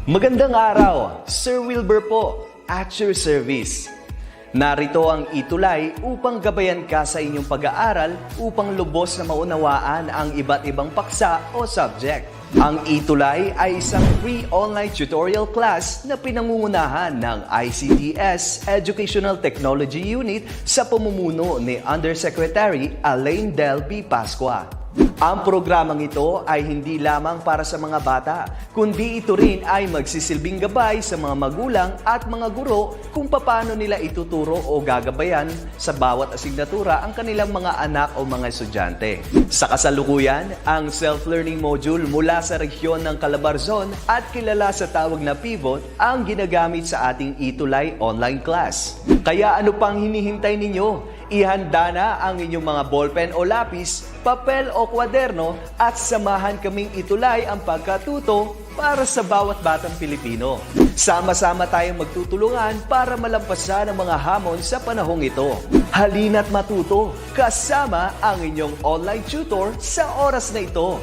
Magandang araw, Sir Wilbur po, at your service. Narito ang ETUlay upang gabayan ka sa inyong pag-aaral upang lubos na maunawaan ang iba't ibang paksa o subject. Ang ETUlay ay isang free online tutorial class na pinangungunahan ng DepEd Educational Technology Unit sa pamumuno ni Undersecretary Elaine Del B. Pascua. Ang programang ito ay hindi lamang para sa mga bata, kundi ito rin ay magsisilbing gabay sa mga magulang at mga guro kung paano nila ituturo o gagabayan sa bawat asignatura ang kanilang mga anak o mga estudyante. Sa kasalukuyan, ang self-learning module mula sa rehiyon ng Calabarzon at kilala sa tawag na pivot ang ginagamit sa ating ETUlay online class. Kaya ano pang hinihintay ninyo? Ihanda na ang inyong mga ballpen o lapis, papel o kwaderno at samahan kaming itulay ang pagkatuto para sa bawat batang Pilipino. Sama-sama tayong magtutulungan para malampasan ang mga hamon sa panahong ito. Halina't matuto kasama ang inyong online tutor sa oras na ito.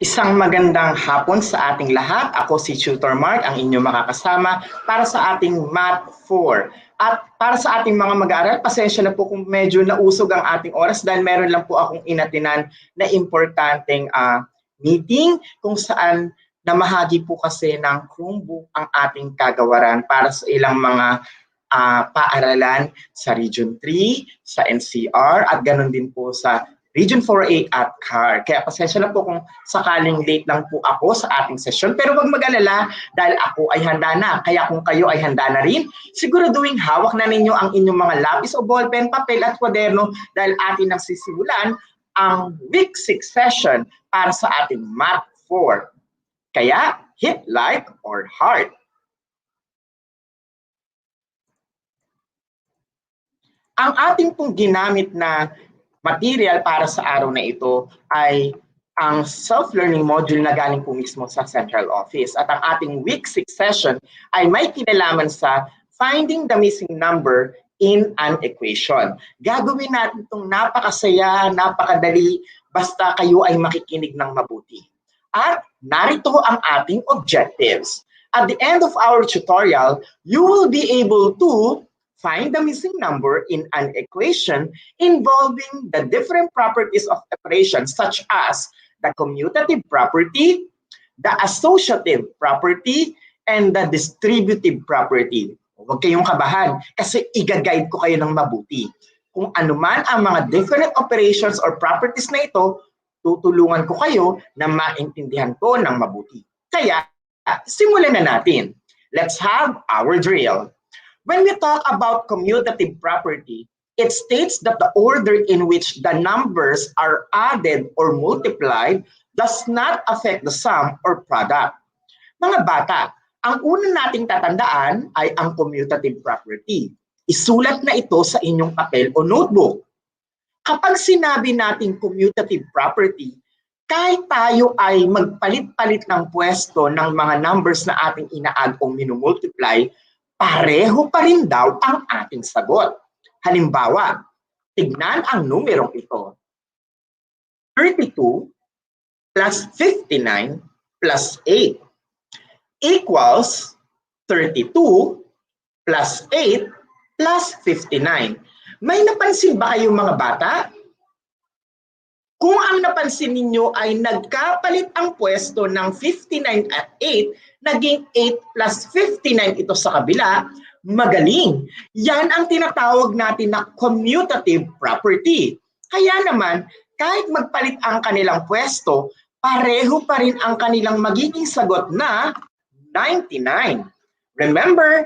Isang magandang hapon sa ating lahat. Ako si Tutor Mark, ang inyong makakasama para sa ating Math 4. At para sa ating mga mag-aaral, pasensya na po kung medyo nausog ang ating oras dahil meron lang po akong inatinan na importanteng meeting kung saan namahagi po kasi ng Chromebook ang ating kagawaran para sa ilang mga paaralan sa Region 3, sa NCR at ganoon din po sa Region 4A at CAR. Kaya pasensya na po kung sakaling late lang po ako sa ating session. Pero huwag mag-alala dahil ako ay handa na. Kaya kung kayo ay handa na rin, siguraduhin hawak na ninyo ang inyong mga lapis o ballpen, papel at kwaderno dahil atin nang sisimulan ang Week 6 session para sa ating Math 4. Kaya hit like or heart. Ang ating pong ginamit na material para sa araw na ito ay ang self-learning module na galing po mismo sa central office. At ang ating Week 6 session ay may kinalaman sa finding the missing number in an equation. Gagawin natin itong napakasaya, napakadali, basta kayo ay makikinig ng mabuti. At narito ang ating objectives. At the end of our tutorial, you will be able to find the missing number in an equation involving the different properties of operations such as the commutative property, the associative property, and the distributive property. Huwag kayong kabahan kasi i-guide ko kayo ng mabuti. Kung ano man ang mga different operations or properties na ito, tutulungan ko kayo na maintindihan ko ng mabuti. Kaya, simulan na natin. Let's have our drill. When we talk about commutative property, it states that the order in which the numbers are added or multiplied does not affect the sum or product. Mga bata, ang una nating tatandaan ay ang commutative property. Isulat na ito sa inyong papel o notebook. Kapag sinabi nating commutative property, kahit tayo ay magpalit-palit ng pwesto ng mga numbers na ating ina-add o minumultiply, pareho pa rin daw ang ating sagot. Halimbawa, tignan ang numerong ito. 32 plus 59 plus 8 equals 32 plus 8 plus 59. May napansin ba kayong mga bata? Kung ang napansin ninyo ay nagkapalit ang pwesto ng 59 at 8, naging 8 plus 59 ito sa kabila, magaling. Yan ang tinatawag natin na commutative property. Kaya naman, kahit magpalit ang kanilang pwesto, pareho pa rin ang kanilang magiging sagot na 99. Remember,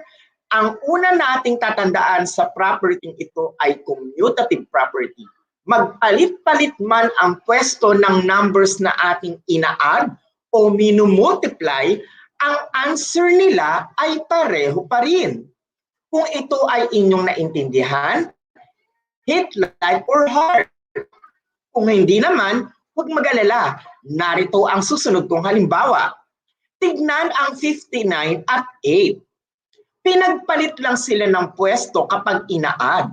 ang una nating tatandaan sa property ito ay commutative property. Magpalit-palit man ang pwesto ng numbers na ating ina-add o minumultiply, ang answer nila ay pareho pa rin. Kung ito ay inyong naintindihan, hit like or heart. Kung hindi naman, huwag mag-alala. Narito ang susunod kong halimbawa. Tignan ang 59 at 8. Pinagpalit lang sila ng pwesto kapag ina-add.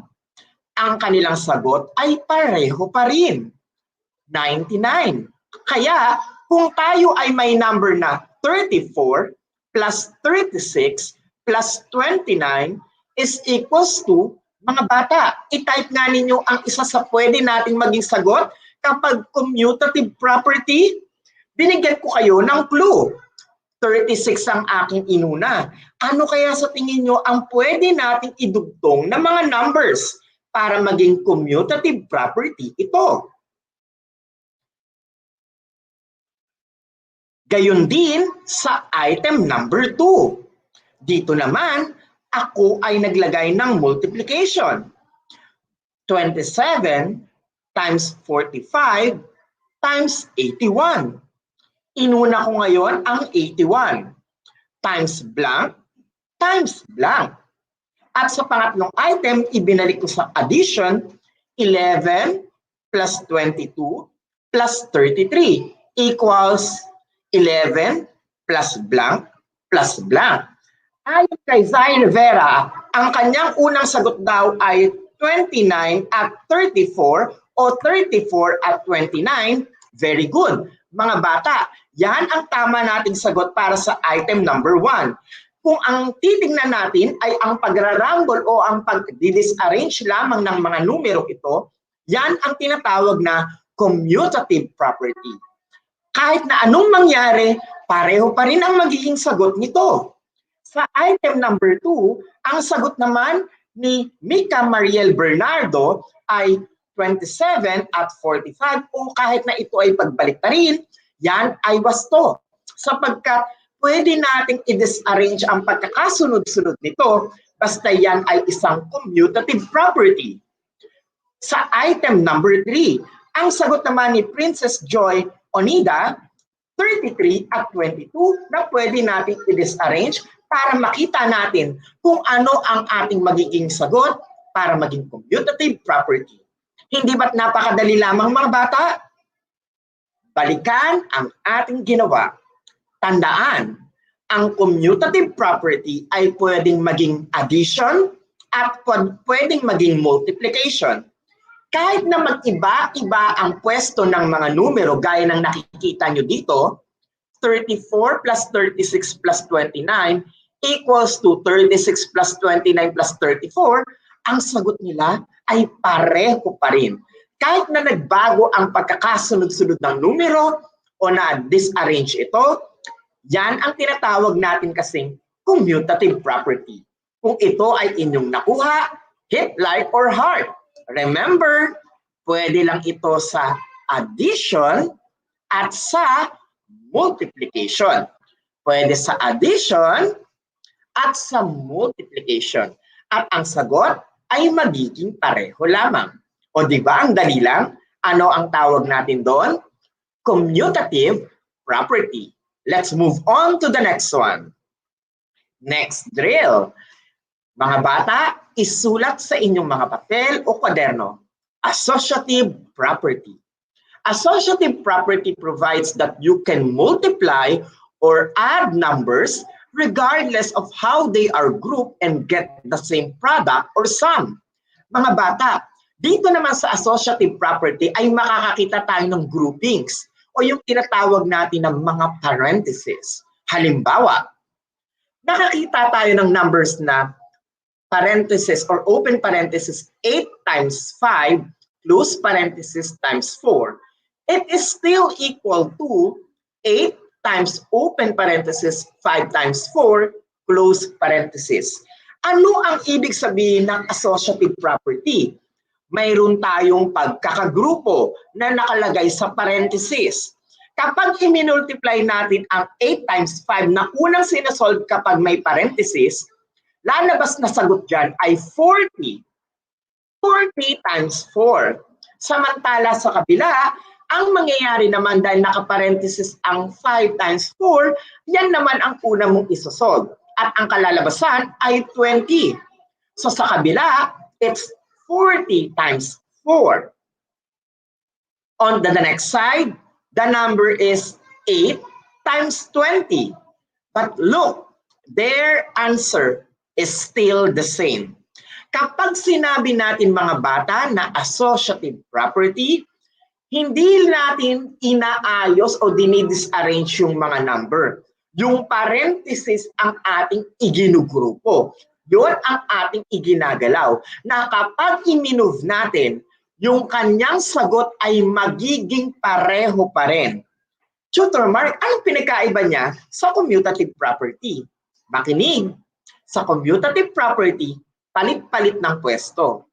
ang kanilang sagot ay pareho pa rin, 99. Kaya kung tayo ay may number na 34 plus 36 plus 29 is equals to, mga bata, i-type nga ninyo ang isa sa pwede nating maging sagot kapag commutative property. Binigyan ko kayo ng clue. 36 ang aking inuna. Ano kaya sa tingin nyo ang pwede nating idugtong na mga numbers para maging commutative property ito? Gayon din sa item number 2. Dito naman, ako ay naglagay ng multiplication. 27 times 45 times 81. Inuna ko ngayon ang 81 times blank times blank. At sa pangatlong item, ibinalik ko sa addition, 11 plus 22 plus 33 equals 11 plus blank plus blank. Ayon kay Zay Rivera, ang kanyang unang sagot daw ay 29 at 34 o 34 at 29. Very good. Mga bata, yan ang tama nating sagot para sa item number 1. Kung ang titingnan natin ay ang pagrarambol o ang pag-disarrange lamang ng mga numero ito, yan ang tinatawag na commutative property. Kahit na anong mangyari, pareho pa rin ang magiging sagot nito. Sa item number 2, ang sagot naman ni Mika Mariel Bernardo ay 27 at 45 o kahit na ito ay pagbaliktarin, yan ay wasto. Sapagkat pwede nating i-disarrange ang pagkakasunod-sunod nito basta yan ay isang commutative property. Sa item number 3, ang sagot naman ni Princess Joy Onida, 33 at 22 na pwede nating i-disarrange para makita natin kung ano ang ating magiging sagot para maging commutative property. Hindi ba't napakadali lamang mga bata? Balikan ang ating ginawa. Tandaan, ang commutative property ay pwedeng maging addition at pwedeng maging multiplication. Kahit na mag-iba-iba ang pwesto ng mga numero gaya ng nakikita nyo dito, 34 plus 36 plus 29 equals to 36 plus 29 plus 34, ang sagot nila ay pareho pa rin. Kahit na nagbago ang pagkakasunod-sunod ng numero o na-disarrange ito, yan ang tinatawag natin kasing commutative property. Kung ito ay inyong nakuha, hit like or heart. Remember, pwede lang ito sa addition at sa multiplication. Pwede sa addition at sa multiplication. At ang sagot ay magiging pareho lamang. O di ba ang dali lang? Ano ang tawag natin doon? Commutative property. Let's move on to the next one. Next drill. Mga bata, isulat sa inyong mga papel o kwaderno. Associative property. Associative property provides that you can multiply or add numbers regardless of how they are grouped and get the same product or sum. Mga bata, dito naman sa associative property ay makakakita tayo ng groupings o yung tinatawag natin ng mga parentheses. Halimbawa, nakakita tayo ng numbers na parentheses or open parentheses 8 times 5 close parentheses times 4. It is still equal to 8 times open parenthesis 5 times 4 close parenthesis. Ano ang ibig sabihin ng associative property? Mayroon tayong pagkakagrupo na nakalagay sa parenthesis. Kapag i-multiply natin ang 8 times 5 na unang sinasolve kapag may parenthesis, lalabas na sagot dyan ay 40. 40 times 4. Samantala sa kabila, ang mangyayari naman dahil nakaparenthesis ang 5 times 4, yan naman ang una mong isosolve. At ang kalalabasan ay 20. So sa kabila, it's 40 times 4. On the next side, the number is 8 times 20. But look, their answer is still the same. Kapag sinabi natin mga bata na associative property, hindi natin inaayos o dinidisarrange yung mga number. Yung parenthesis ang ating iginugrupo. Yun ang ating iginagalaw. Na kapag i-move natin, yung kanyang sagot ay magiging pareho pa rin. Tutor Mark, anong pinakaiba niya sa commutative property? Makinig. Sa commutative property, palit-palit ng pwesto.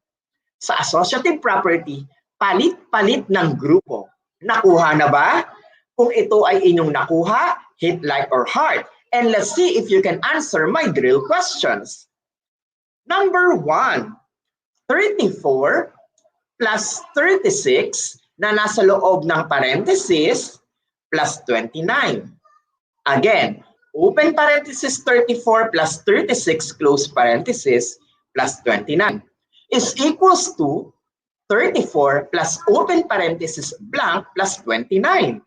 Sa associative property, palit-palit ng grupo. Nakuha na ba? Kung ito ay inyong nakuha, hit like or heart. And let's see if you can answer my drill questions. Number 1, 34 plus 36 na nasa loob ng parenthesis plus 29. Again, open parenthesis 34 plus 36 close parenthesis plus 29 is equals to 34 plus open parenthesis blank plus 29.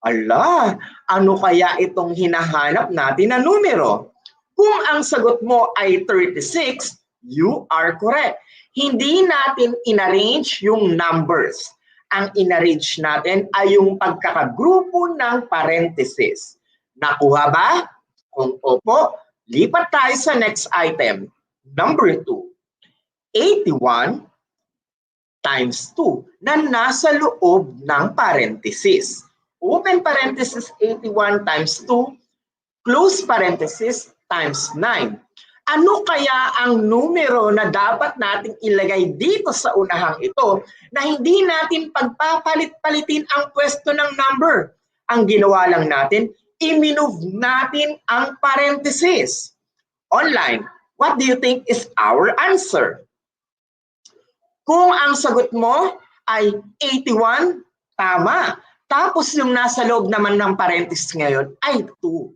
Ala, ano kaya itong hinahanap natin na numero? Kung ang sagot mo ay 36, you are correct. Hindi natin inarrange yung numbers. Ang inarrange natin ay yung pagkakagrupo ng parenthesis. Nakuha ba? Kung opo, lipat tayo sa next item. Number 2, 81 times 2 na nasa loob ng parenthesis. Open parenthesis 81 times 2, close parenthesis times 9. Ano kaya ang numero na dapat nating ilagay dito sa unahang ito na hindi natin pagpapalit-palitin ang pwesto ng number? Ang ginawa lang natin, i-move natin ang parenthesis. Online, what do you think is our answer? Kung ang sagot mo ay 81, tama. Tapos yung nasa loob naman ng parenthesis ngayon ay 2.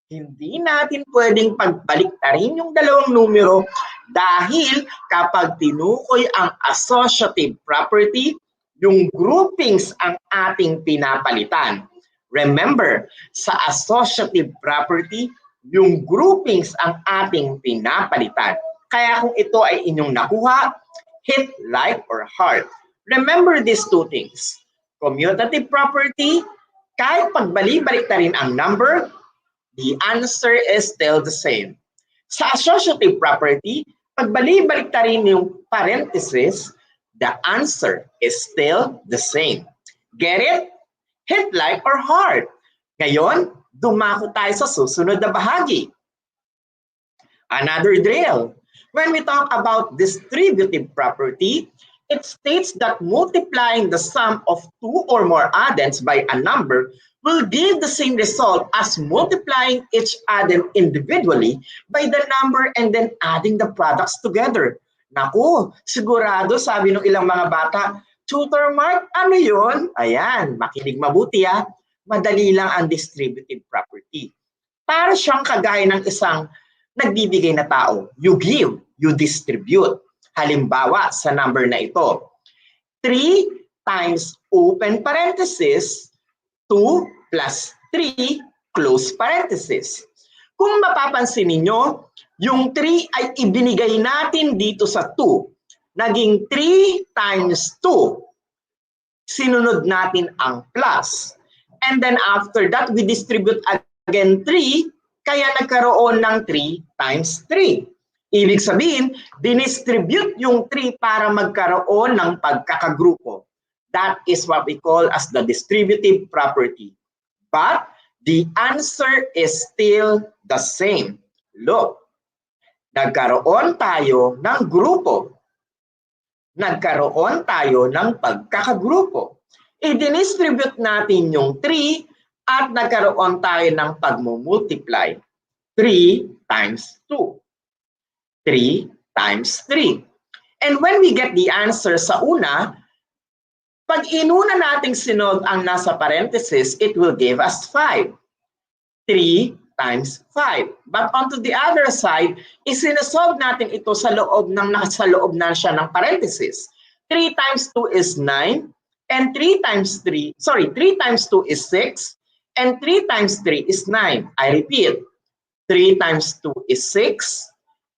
Hindi natin pwedeng pagbaliktarin yung dalawang numero dahil kapag tinukoy ang associative property, yung groupings ang ating pinapalitan. Remember, sa associative property, yung groupings ang ating pinapalitan. Kaya kung ito ay inyong nakuha, hit like or heart. Remember these two things. Commutative property, kahit pagbalik-baliktarin ang number, the answer is still the same. Sa associative property, pagbalik-baliktarin yung parenthesis, the answer is still the same. Get it? Hit like or heart. Ngayon, dumako tayo sa susunod na bahagi. Another drill. When we talk about distributive property, it states that multiplying the sum of two or more addends by a number will give the same result as multiplying each addend individually by the number and then adding the products together. Naku, sigurado sabi ng ilang mga bata, Tutor Mark, ano yun? Ayan, makinig mabuti ha. Madali lang ang distributive property. Para siyang kagaya ng isang nagbibigay na tao. You give, you distribute. Halimbawa, sa number na ito, 3 times open parenthesis, 2 plus 3 close parenthesis. Kung mapapansin ninyo, yung 3 ay ibinigay natin dito sa 2. Naging 3 times 2. Sinunod natin ang plus. And then after that, we distribute again 3, kaya nagkaroon ng 3 times 3. Ibig sabihin, dinistribute yung 3 para magkaroon ng pagkakagrupo. That is what we call as the distributive property. But the answer is still the same. Look, nagkaroon tayo ng grupo. Nagkaroon tayo ng pagkakagrupo. I-distribute natin yung 3 at nagkaroon tayo ng pagmumultiply. 3 times 2. 3 times 3. And when we get the answer sa una, pag inuna nating sinod ang nasa parenthesis, it will give us 5. 3 times 5. But onto the other side, isinasolve natin ito sa loob ng nasa loob na siya ng parenthesis. 3 times 2 is 9, and 3 times 2 is 6, and 3 times 3 is 9. I repeat, 3 times 2 is 6,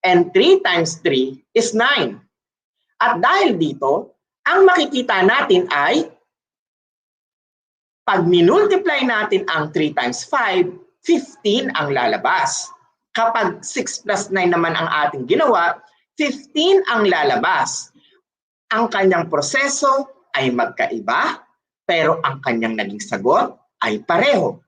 And 3 times 3 is 9. At dahil dito, ang makikita natin ay pag minultiply natin ang 3 times 5, 15 ang lalabas. Kapag 6 plus 9 naman ang ating ginawa, 15 ang lalabas. Ang kanyang proseso ay magkaiba, pero ang kanyang naging sagot ay pareho.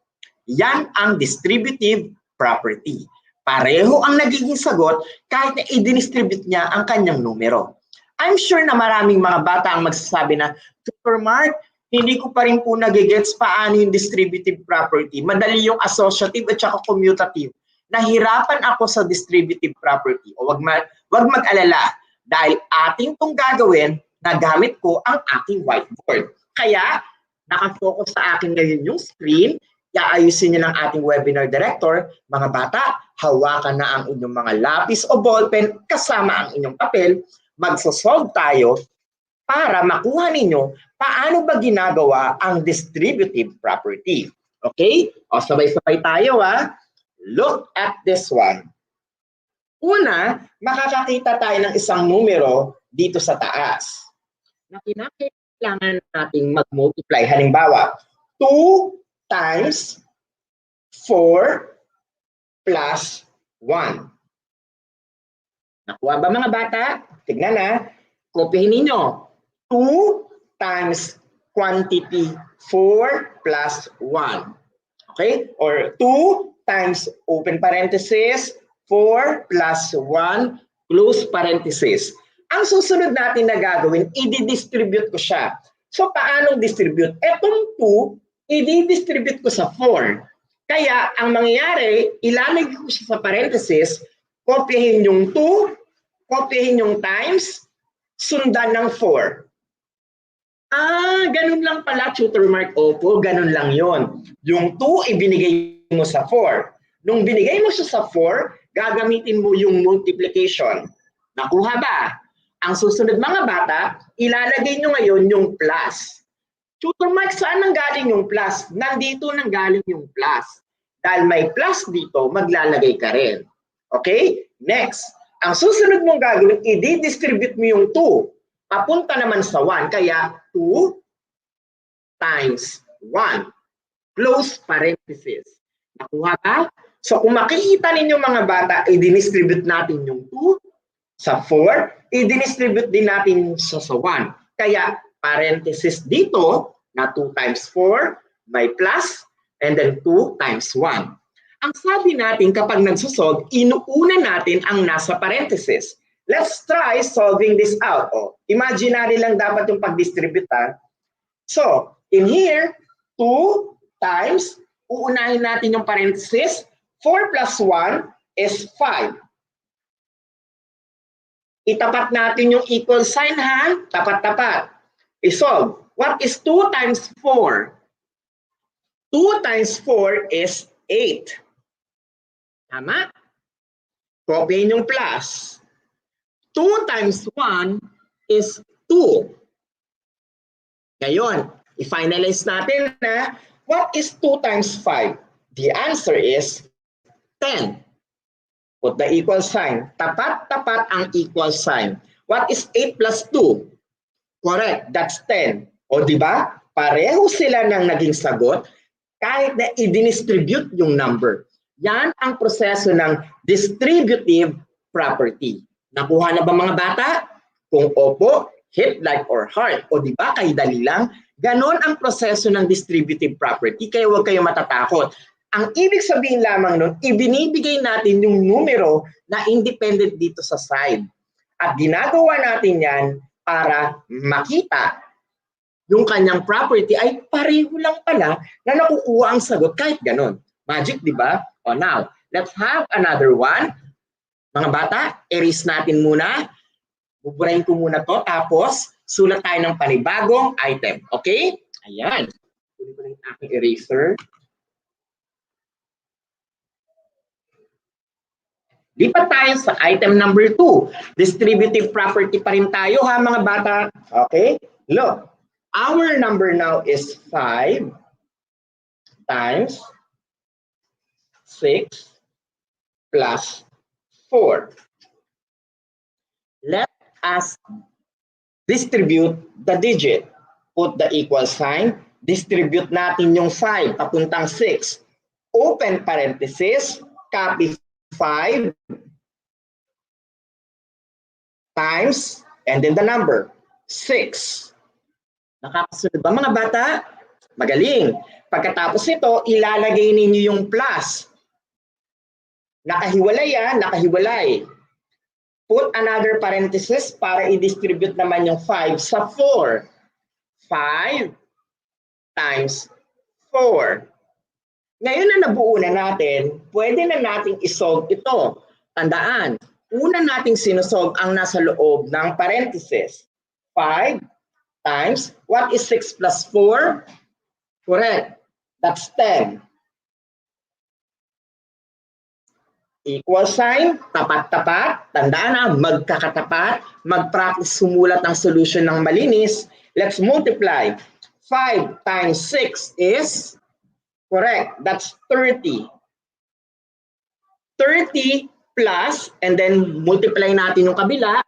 Yan ang distributive property. Pareho ang nagiging sagot kahit na i-distribute niya ang kanyang numero. I'm sure na maraming mga bata ang magsasabi na, Tutor Mark, hindi ko pa rin po nagigets paano yung distributive property. Madali yung associative at saka commutative. Nahirapan ako sa distributive property. O wag mag-alala dahil ating itong gagawin na gamit ko ang aking whiteboard. Kaya, nakafocus sa akin ngayon yung screen. Iayusin niyo ng ating webinar director. Mga bata, hawakan na ang inyong mga lapis o ballpen kasama ang inyong papel. Magsosolve tayo para makuha ninyo paano ba ginagawa ang distributive property. Okay? O sabay-sabay tayo ha. Look at this one. Una, makakakita tayo ng isang numero dito sa taas na kinakailangan nating mag-multiply. Halimbawa, 2 times 4 plus 1. Nakuha ba mga bata? Tignan na. Kopyahin ninyo. 2 times quantity 4 plus 1. Okay? Or 2 times open parenthesis 4 plus 1 close parenthesis. Ang susunod natin na gagawin, i-distribute ko siya. So, paano distribute? Etong 2, i-distribute ko sa 4. Kaya, ang mangyayari, ilalagay ko siya sa parenthesis, kopyahin yung 2, kopyahin yung times, sundan ng 4. Ganun lang pala, Tutor Mark. Opo, ganun lang yon. Yung 2, ibinigay mo sa 4. Nung binigay mo siya sa 4, gagamitin mo yung multiplication. Nakuha ba? Ang susunod mga bata, ilalagay nyo ngayon yung plus. Tutor Mark, saan nanggaling yung plus? Nandito nanggaling yung plus. Dahil may plus dito, maglalagay ka rin. Okay? Next. Ang susunod mong gagawin, i-distribute mo yung 2. Papunta naman sa 1. Kaya 2 times 1. Close parenthesis. Nakuha ka? So kung makikita ninyo mga bata, i-distribute natin yung 2 sa 4. I-distribute din natin sa 1. Kaya parenthesis dito na 2 times 4, may plus, and then 2 times 1. Ang sabi natin kapag nagsosolve, inuuna natin ang nasa parenthesis. Let's try solving this out. Imaginary lang dapat yung pag-distribute. So, in here, 2 times, uunahin natin yung parenthesis, 4 plus 1 is 5. Itapat natin yung equal sign ha, tapat-tapat. I-solve. What is 2 times 4? 2 times 4 is 8. Tama? Kopyahin yung plus. 2 times 1 is 2. Ngayon, i-finalize natin na what is 2 times 5? The answer is 10. Put the equal sign. Tapat-tapat ang equal sign. What is 8 plus 2? Correct, that's 10. O di ba? Pareho sila ng naging sagot kahit na i-distribute yung number. Yan ang proseso ng distributive property. Nakuha na ba mga bata? Kung opo, hit like or heart. O di ba, kay dali lang? Ganon ang proseso ng distributive property, kaya huwag kayong matatakot. Ang ibig sabihin lamang nun, ibinibigay natin yung numero na independent dito sa side. At ginagawa natin yan para makita yung kanyang property ay pareho lang pala na nakukuha ang sagot kahit ganon. Magic, di ba? O now, let's have another one. Mga bata, erase natin muna. Buburahin ko muna to, tapos sulat tayo ng panibagong item. Okay? Ayan. Kunin ko na yung aking eraser. Lipat tayo sa item number 2. Distributive property pa rin tayo ha mga bata. Okay? Look, our number now is 5 times 6 plus 4. as distribute the digit. Put the equal sign, distribute natin yung 5 papuntang 6. Open parenthesis, copy 5 times, and then the number, 6. Nakakasunod ba mga bata? Magaling. Pagkatapos nito, ilalagay ninyo yung plus. Nakahiwalay yan, nakahiwalay. Put another parenthesis para i-distribute naman yung 5 sa 4. 5 times 4. Ngayon na nabuo na natin, pwede na nating isolve ito. Tandaan, una nating sinusolve ang nasa loob ng parenthesis. 5 times, what is 6 plus 4? Correct. That's 10. Equal sign, tapat-tapat. Tandaan na, magkakatapat. Mag-practice sumulat ng solution ng malinis. Let's multiply. 5 times 6 is, correct, that's 30. 30 plus, and then multiply natin yung kabila.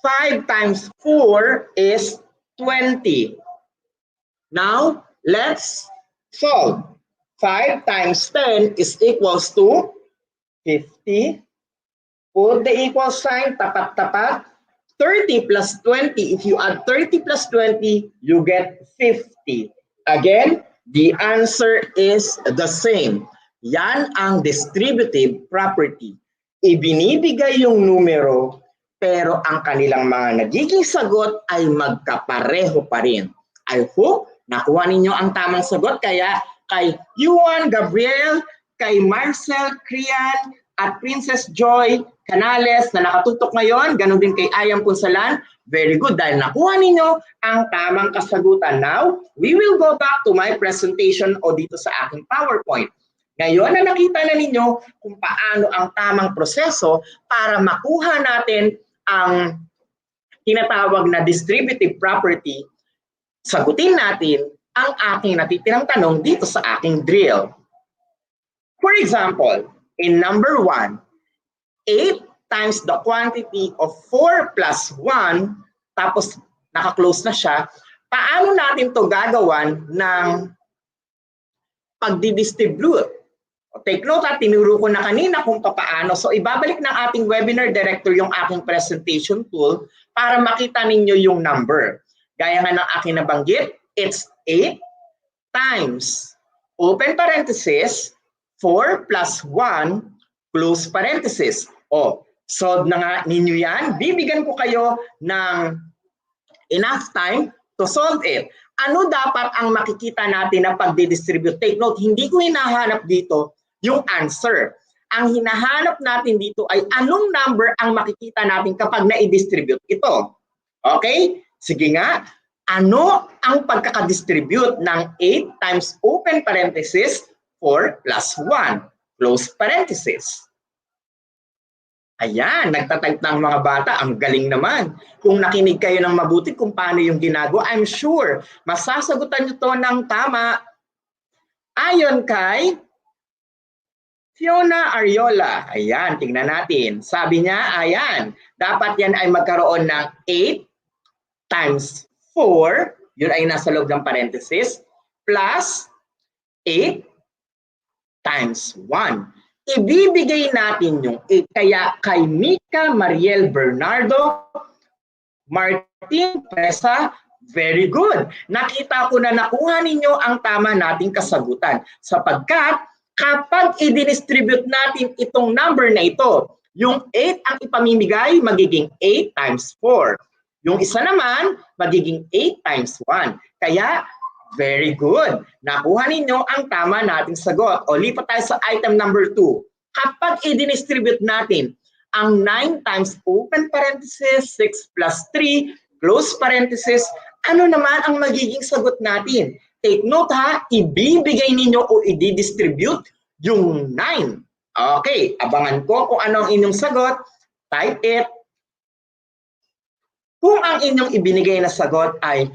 5 times 4 is 20. Now, let's solve. 5 times 10 is equals to 50. Put the equal sign, tapat-tapat. 30 plus 20, if you add 30 plus 20, you get 50. Again, the answer is the same. Yan ang distributive property. Ibinibigay yung numero, pero ang kanilang mga nagiging sagot ay magkapareho pa rin. I hope nakuha ninyo ang tamang sagot. Kaya kay Yuan, Gabriel, kay Marcel, Krian, at Princess Joy Canales na nakatutok ngayon, ganun din kay Ayam Punsalan, very good dahil nakuha ninyo ang tamang kasagutan. Now, we will go back to my presentation o dito sa aking PowerPoint. Ngayon na nakita na ninyo kung paano ang tamang proseso para makuha natin ang tinatawag na distributive property, sagutin natin ang aking natitirang tanong dito sa aking drill. For example, in number 1, 8 times the quantity of 4 plus 1, tapos naka-close na siya, paano natin to gagawan ng pagdidistribute? Take note, tinuro ko na kanina kung paano. So ibabalik ng ating webinar director yung aking presentation tool para makita ninyo yung number. Gaya nga ng aking nabanggit, it's 8 times, open parenthesis, 4 plus 1, close parenthesis. O, solve na nga ninyo yan. Bibigyan ko kayo ng enough time to solve it. Ano dapat ang makikita natin na pagdidistribute? Take note, hindi ko hinahanap dito yung answer. Ang hinahanap natin dito ay anong number ang makikita natin kapag na-distribute ito. Okay? Sige nga. Ano ang pagkakadistribute ng 8 times open parenthesis 4 plus 1 close parenthesis? Ayan, nagtatype ng mga bata. Ang galing naman. Kung nakinig kayo ng mabuti kung paano yung ginagawa, I'm sure masasagutan nyo to ng tama. Ayon kay Fiona Ariola. Ayan, tingnan natin. Sabi niya, ayan, dapat yan ay magkaroon ng 8 times 4, yun ay nasa loob ng parenthesis, plus 8 times 1. Ibibigay natin yung 8. Kaya kay Mika Mariel Bernardo, Martin Presa, very good. Nakita ko na nakuha ninyo ang tama nating kasagutan. Sapagkat kapag i-distribute natin itong number na ito, yung 8 ang ipamimigay, magiging 8 times 4. Yung isa naman, magiging 8 times 1. Kaya, very good. Nakuha ninyo ang tama nating sagot. O lipat tayo sa item number 2. Kapag i-distribute natin ang 9 times open parenthesis, 6 plus 3, close parenthesis, ano naman ang magiging sagot natin? Take note ha, ibibigay ninyo o i-distribute yung 9. Okay, abangan ko kung ano ang inyong sagot. Type it. Kung ang inyong ibinigay na sagot ay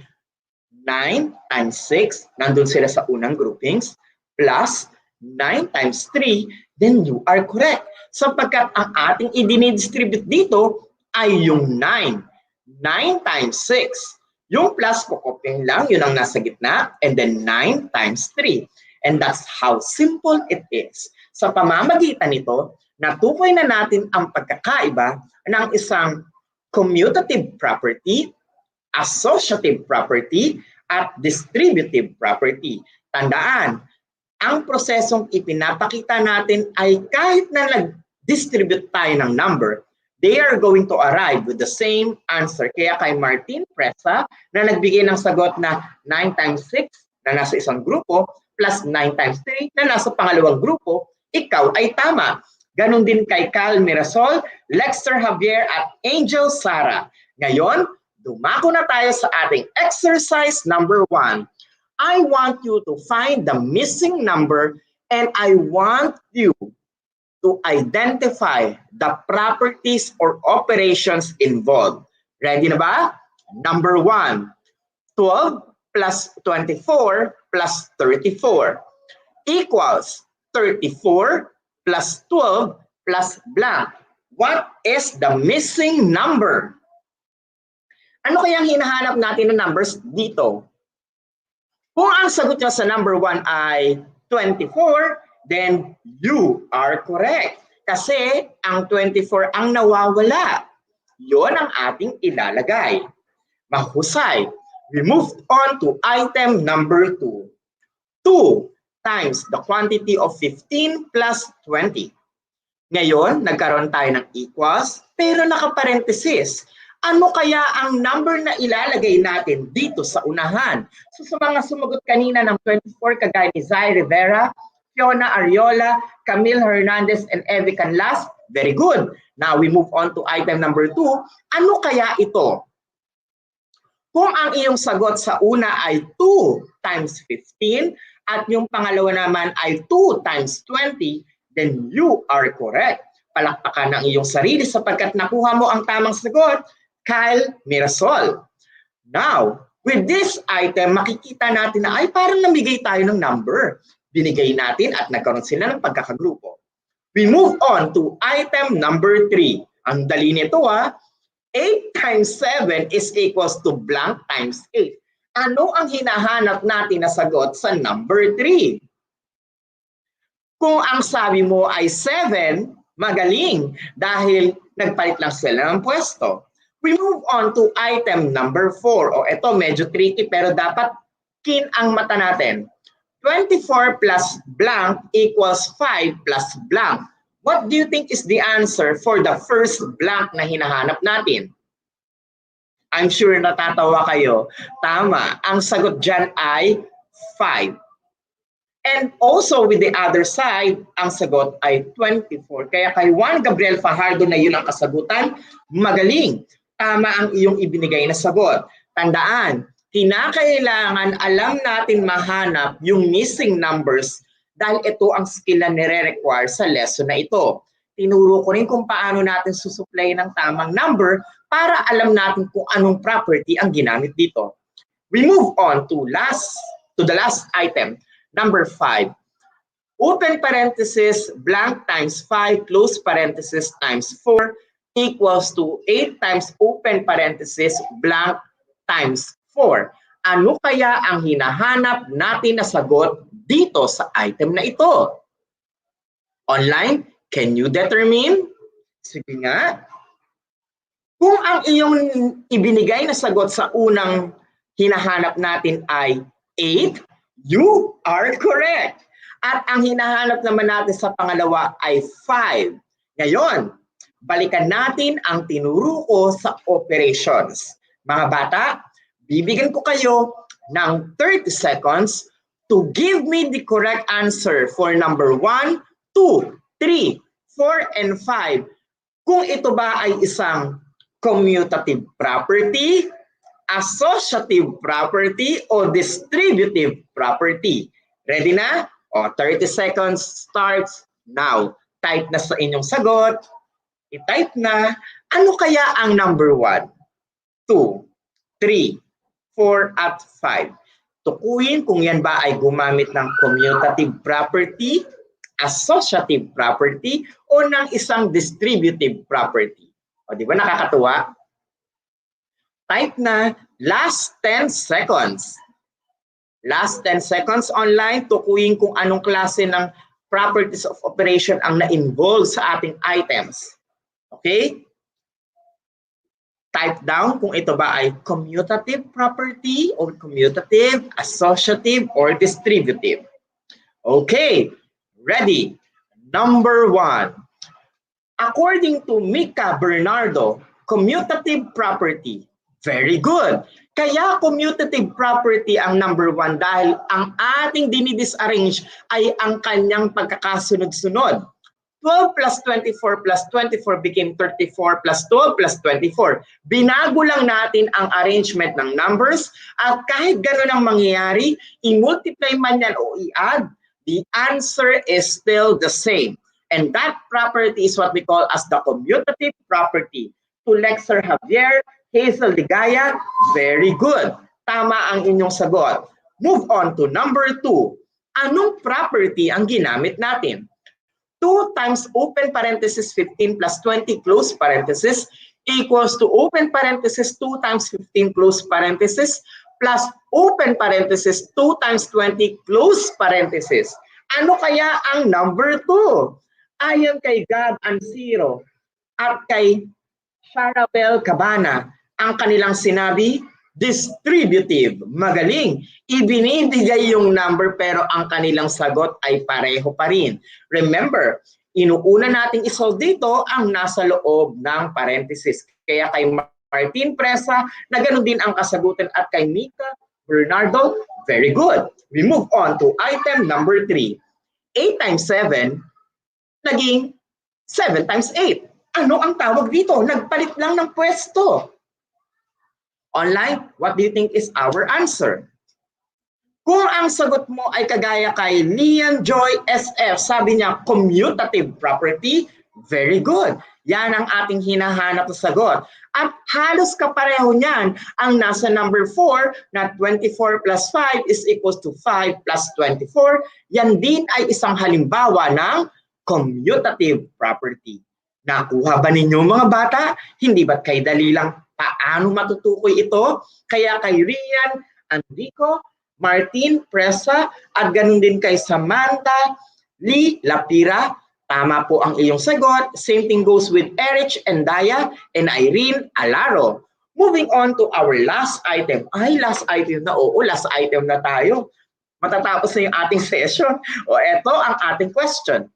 9 times 6, nandun sila sa unang groupings, plus 9 times 3, then you are correct. Sapagkat ang ating i-distribute dito ay yung 9. 9 times 6. Yung plus, kukopyahin lang, yun ang nasa gitna, and then 9 times 3. And that's how simple it is. Sa pamamagitan nito, natukoy na natin ang pagkakaiba ng isang commutative property, associative property, at distributive property. Tandaan, ang prosesong ipinapakita natin ay kahit na nag-distribute tayo ng number, they are going to arrive with the same answer. Kaya kay Martin Presa na nagbigay ng sagot na 9 times 6 na nasa isang grupo plus 9 times 3 na nasa pangalawang grupo, ikaw ay tama. Ganon din kay Cal Mirasol, Lexter Javier at Angel Sara. Ngayon, dumako na tayo sa ating exercise number 1. I want you to find the missing number and I want you to identify the properties or operations involved. Ready na ba? Number 1, 12 plus 24 plus 34 equals 34 plus 12 plus blank. What is the missing number? Ano kayang hinahanap natin ng numbers dito? Kung ang sagot nyo sa number 1 ay 24, then you are correct. Kasi ang 24 ang nawawala. Yon ang ating ilalagay. Mahusay. We moved on to item number 2. 2 times the quantity of 15 plus 20. Ngayon, nagkaroon tayo ng equals, pero nakaparenthesis. Ano kaya ang number na ilalagay natin dito sa unahan? So sa mga sumagot kanina ng 24, kagaya ni Zai Rivera, Fiona Ariola, Camille Hernandez, and Evie Canlas, very good. Now we move on to item number 2. Ano kaya ito? Kung ang iyong sagot sa una ay 2 times 15 at yung pangalawa naman ay 2 times 20, then you are correct. Palakpakan ng iyong sarili sapagkat nakuha mo ang tamang sagot. Kyle Mirasol. Now, with this item, makikita natin na ay parang namigay tayo ng number. Binigay natin at nagkaroon sila ng pagkakagrupo. We move on to item number 3. Ang dali nito 8 times 7 is equals to blank times 8. Ano ang hinahanap natin na sagot sa number 3? Kung ang sabi mo ay 7, magaling dahil nagpalit lang sila ng pwesto. We move on to item number 4. O ito medyo tricky pero dapat keen ang mata natin. 24 plus blank equals 5 plus blank. What do you think is the answer for the first blank na hinahanap natin? I'm sure natatawa kayo. Tama, ang sagot dyan ay 5. And also with the other side, ang sagot ay 24. Kaya kay Juan Gabriel Fajardo na yun ang kasagutan, magaling. Tama ang iyong ibinigay na sagot. Tandaan, kinakailangan alam natin mahanap yung missing numbers dahil ito ang skill na nire-require sa lesson na ito. Tinuro ko rin kung paano natin susupply ng tamang number para alam natin kung anong property ang ginamit dito. We move on to the last item, number 5. Open parenthesis, blank times 5, close parenthesis times 4 equals to 8 times open parenthesis, blank times 4. Ano kaya ang hinahanap natin na sagot dito sa item na ito? Online, can you determine? Sige nga. Kung ang iyong ibinigay na sagot sa unang hinahanap natin ay 8, you are correct. At ang hinahanap naman natin sa pangalawa ay 5. Ngayon, balikan natin ang tinuro ko sa operations. Mga bata, bibigyan ko kayo ng 30 seconds to give me the correct answer for number 1, 2, 3, 4, and 5. Kung ito ba ay isang commutative property, associative property, o distributive property. Ready na? O, 30 seconds starts now. Type na sa inyong sagot. I-type na, ano kaya ang number 1, 2, 3, 4, at 5? Tukuyin kung yan ba ay gumamit ng commutative property, associative property, o ng isang distributive property. O, di ba nakakatuwa? Type na last 10 seconds. Last 10 seconds online, tukuyin kung anong klase ng properties of operation ang na-involve sa ating items. Okay? Type down kung ito ba ay commutative property or commutative, associative, or distributive. Okay, ready. Number 1. According to Mika Bernardo, commutative property. Very good. Kaya commutative property ang number 1 dahil ang ating dinidisarrange ay ang kanyang pagkakasunod-sunod. 12 plus 24 plus 24 became 34 plus 12 plus 24. Binago lang natin ang arrangement ng numbers at kahit gano'n ang mangyayari, i-multiply man yan o i-add, the answer is still the same. And that property is what we call as the commutative property. To Lexer Javier, Hazel Ligaya, very good. Tama ang inyong sagot. Move on to number 2. Anong property ang ginamit natin? 2 times open parenthesis 15 plus 20 close parenthesis equals to open parenthesis 2 times 15 close parenthesis plus open parenthesis 2 times 20 close parenthesis. Ano kaya ang number 2? Ayon kay Gab Ansiro at kay Sharabel Cabana, ang kanilang sinabi, distributive. Magaling. Ibinibigay yung number pero ang kanilang sagot ay pareho pa rin. Remember, inuuna nating isolve dito ang nasa loob ng parenthesis. Kaya kay Martin Presa, na ganun din ang kasagutan at kay Mika Bernardo, very good. We move on to item number 3. 8 times 7, naging 7 times 8. Ano ang tawag dito? Nagpalit lang ng pwesto. Online, what do you think is our answer? Kung ang sagot mo ay kagaya kay Lian Joy SF, sabi niya commutative property, very good. Yan ang ating hinahanap na sagot. At halos kapareho niyan ang nasa number 4 na 24 plus 5 is equals to 5 plus 24. Yan din ay isang halimbawa ng commutative property. Nakuha ba ninyo mga bata? Hindi ba't kay dali lang paano matutukoy ito? Kaya kay Rian, Enrico, Martin, Presa, at ganun din kay Samantha, Lee, Lapira, tama po ang iyong sagot. Same thing goes with Erich and Daya and Irene Alaro. Moving on to our last item. Ay, last item na. Oo, last item na tayo. Matatapos na yung ating session. O, eto ang ating question.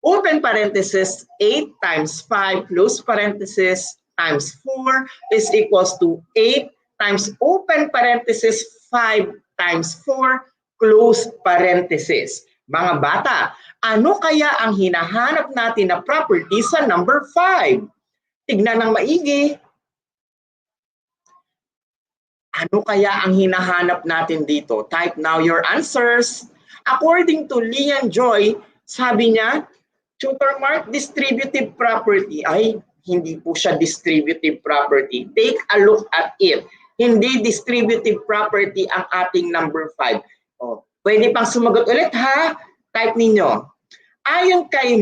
Open parenthesis 8 times 5 close parenthesis times 4 is equals to 8 times open parenthesis 5 times 4 close parenthesis. Mga bata, ano kaya ang hinahanap natin na property sa number 5? Tignan ng maigi. Ano kaya ang hinahanap natin dito? Type now your answers. According to Lian Joy, sabi niya, tutor mark, distributive property. Ay, hindi po siya distributive property. Take a look at it. Hindi distributive property ang ating number 5. Oh, pwede pang sumagot ulit ha? Type ninyo. Ayon kay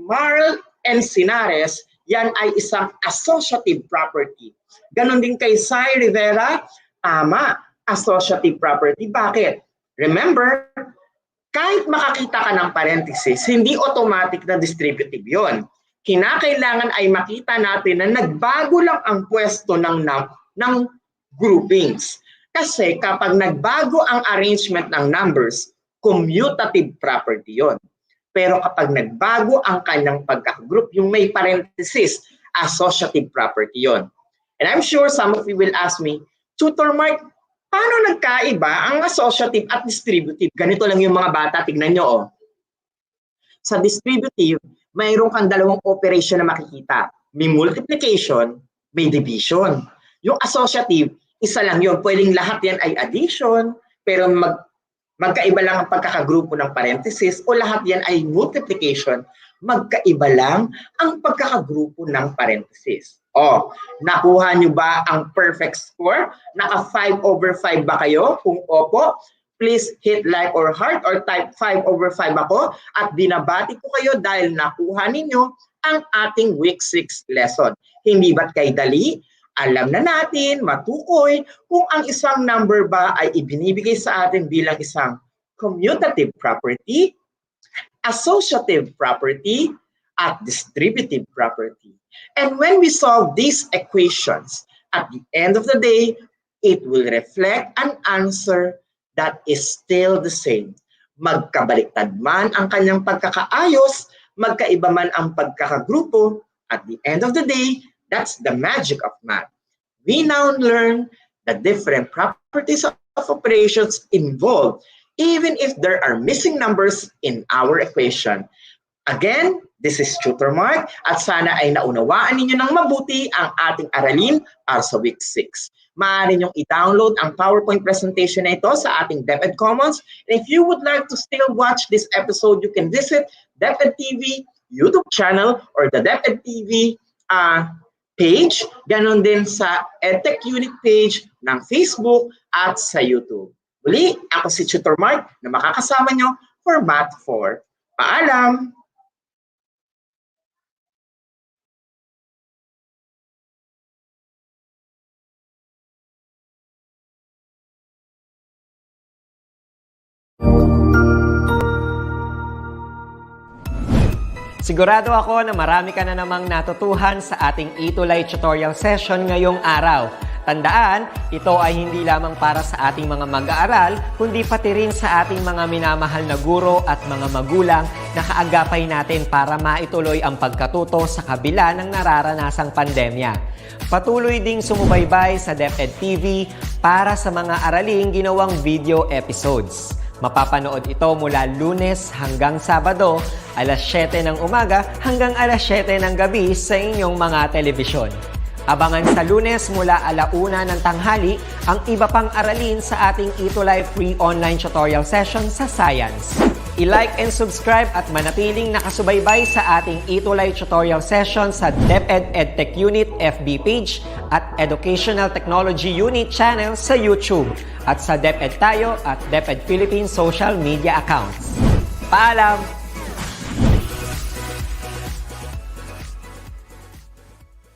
Marl Encinares, yan ay isang associative property. Ganon din kay Sai Rivera, tama, associative property. Bakit? Remember, kahit makakita ka ng parenthesis, hindi automatic na distributive yon. Kinakailangan ay makita natin na nagbago lang ang pwesto ng groupings. Kasi kapag nagbago ang arrangement ng numbers, commutative property yon. Pero kapag nagbago ang kanyang pagkakagroup, yung may parenthesis, associative property yon. And I'm sure some of you will ask me, Tutor Mark, paano nagkaiba ang associative at distributive? Ganito lang yung mga bata, tignan nyo. Oh. Sa distributive, mayroon kang dalawang operation na makikita. May multiplication, may division. Yung associative, isa lang yun. Pwedeng lahat yan ay addition, pero magkaiba lang ang pagkakagrupo ng parenthesis o lahat yan ay multiplication, magkaiba lang ang pagkakagrupo ng parenthesis. Oh, nakuha nyo ba ang perfect score? Naka 5/5 ba kayo? Kung opo, please hit like or heart or type 5/5 ako at binabati ko kayo dahil nakuha ninyo ang ating week 6 lesson. Hindi ba't kay dali? Alam na natin, matukoy, kung ang isang number ba ay ibinibigay sa atin bilang isang commutative property, associative property, at distributive property. And when we solve these equations, at the end of the day, it will reflect an answer that is still the same. Magkabaliktad man ang kanyang pagkakaayos, magkaiba man ang pagkakagrupo, at the end of the day, that's the magic of math. We now learn the different properties of operations involved, even if there are missing numbers in our equation. Again, this is Tutor Mark, at sana ay naunawaan ninyo ng mabuti ang ating aralin para sa Week 6. Maaari niyong i-download ang PowerPoint presentation na ito sa ating DepEd Commons. And if you would like to still watch this episode, you can visit DepEd TV YouTube channel or the DepEd TV page, ganon din sa Edtech Unit page ng Facebook at sa YouTube. Muli, ako si Tutor Mark na makakasama nyo for Math 4. Paalam! Sigurado ako na marami ka na namang natutuhan sa ating ETUlay tutorial session ngayong araw. Tandaan, ito ay hindi lamang para sa ating mga mag-aaral, kundi pati rin sa ating mga minamahal na guro at mga magulang na kaagapay natin para maituloy ang pagkatuto sa kabila ng nararanasang pandemya. Patuloy ding sumubaybay sa DepEd TV para sa mga araling ginawang video episodes. Mapapanood ito mula Lunes hanggang Sabado, alas 7 ng umaga hanggang alas 7 ng gabi sa inyong mga telebisyon. Abangan sa Lunes mula 1:00 ng tanghali ang iba pang aralin sa ating ETUlay free online tutorial session sa Science. I-like and subscribe at manatiling nakasubaybay sa ating ETUlay tutorial session sa DepEd Edtech Unit FB page at Educational Technology Unit channel sa YouTube at sa DepEd Tayo at DepEd Philippines social media accounts. Paalam!